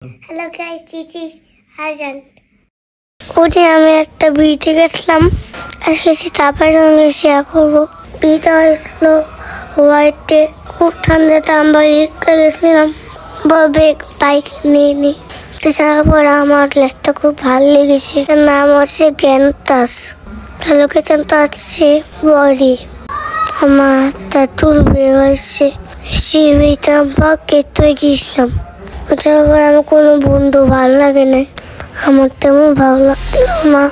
Hello guys, this is Hajan. ওদিন আমি একটা বিয়েতে গেছিলাম, এসেছি তারপরে সঙ্গে শেয়ার করবো। বিয়েটা হয়েছিল হোয়াইটে, খুব ঠান্ডাতে আমরা রিক্সা গেছিলাম, বাইক নিয়ে নি। যাওয়ার পরে আমার লেসটা খুব ভালো লেগেছে। নাম হচ্ছে গ্যান্টাস, লোকেশনটা হচ্ছে বডি। আমার চুল বের হয়েছে, সিঁড়িতে আমরা কেটে গিয়েছিলাম। যাওয়ার পরে আমার কোনো বন্ধু ভালো লাগে না, আমার তেমন ভালো লাগছিল না।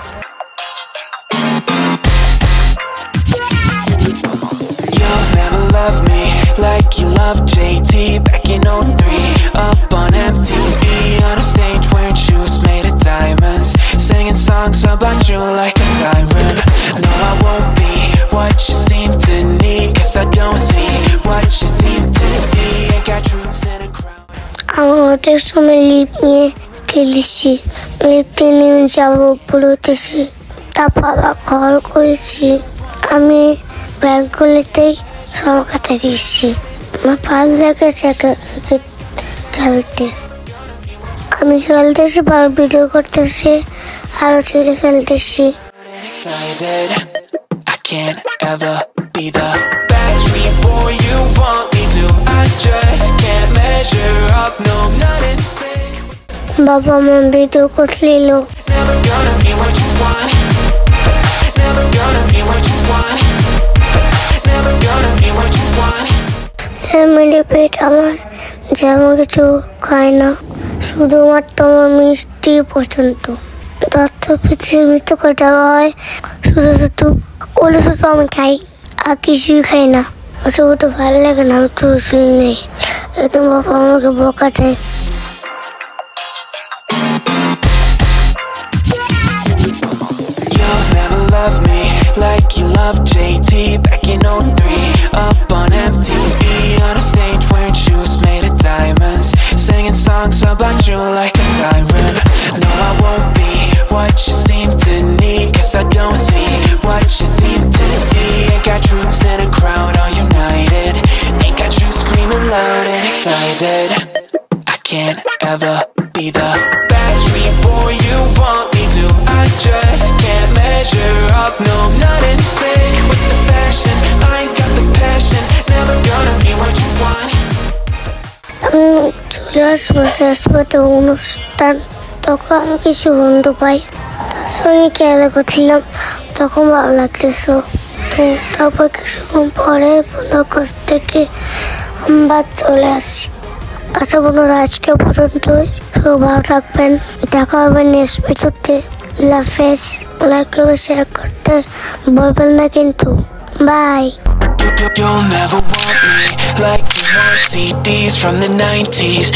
Love me like you love JT back in 03. Up on MTV on a stage wearing shoes made of diamonds, singing songs about you like a siren. No, I won't be what you seem to need, 'cause I don't see what you seem to see. Ain't got troops in a crowd. আমার ওদের সময় lip নিয়ে খেলেছি, লিপতে নিয়ে যাবো উপরে উঠেছি, তারপর আবার কল করেছি। আমি ব্যাংকগুলিতেই সময় কাটে দিয়েছি। আমার ভালো লেগেছে খেলতে। আমি খেলতেছি, ভিডিও করতেছি, আরো ছেলে খেলতেছি। I can't ever be the backstreet boy you want me to. I just can't measure up, no, not in sync. বাবা আমার ভিডিও করছিল। Never gonna be what you want. Never gonna be what you want. Never gonna be what you want. এমনি পেট আমার যেমন কিছু খায় না, শুধুমাত্র আমার মিষ্টি পছন্দ। তত পৃথিবীতে করে দেওয়া হয়, শুধু শুধু আমি খাই, আর কিছুই খাই না। ওসব তো ভালো লাগে না, তো শুনে একদম বাবা আমাকে বকা দেয়। You'll never love me like you love JT back in 03. Up on MTV on a stage wearing shoes made of diamonds, singing songs about you like a siren. No, I won't be what you seem to need, 'cause I don't see what you seem to see. Ain't got troops in a crowd all united, ain't got you screaming loud and excited. I can't ever be the backstreet boy you want me to. I just can't measure up, no, I'm not in sync with the fashion. I ain't got the passion, never gonna be what you want. চলে আসবো শেষপথে অনুষ্ঠান, তখন আমি কিছু বন্ধু পাই, তার সঙ্গে খেলা করছিলাম, তখন ভালো লাগতেছ। তো তারপর কিছুক্ষণ পরে কোনো কাছ থেকে আমরা চলে আসি। আচ্ছা বন্ধুরা, আজকে পর্যন্তই। সব ভালো থাকবেন, দেখা হবে নেক্সট ভিডিওতে। লাফেজ, লাইক করে শেয়ার করতে বলবেন না কিন্তু। By. You'll never want me like you want CDs from the 90s.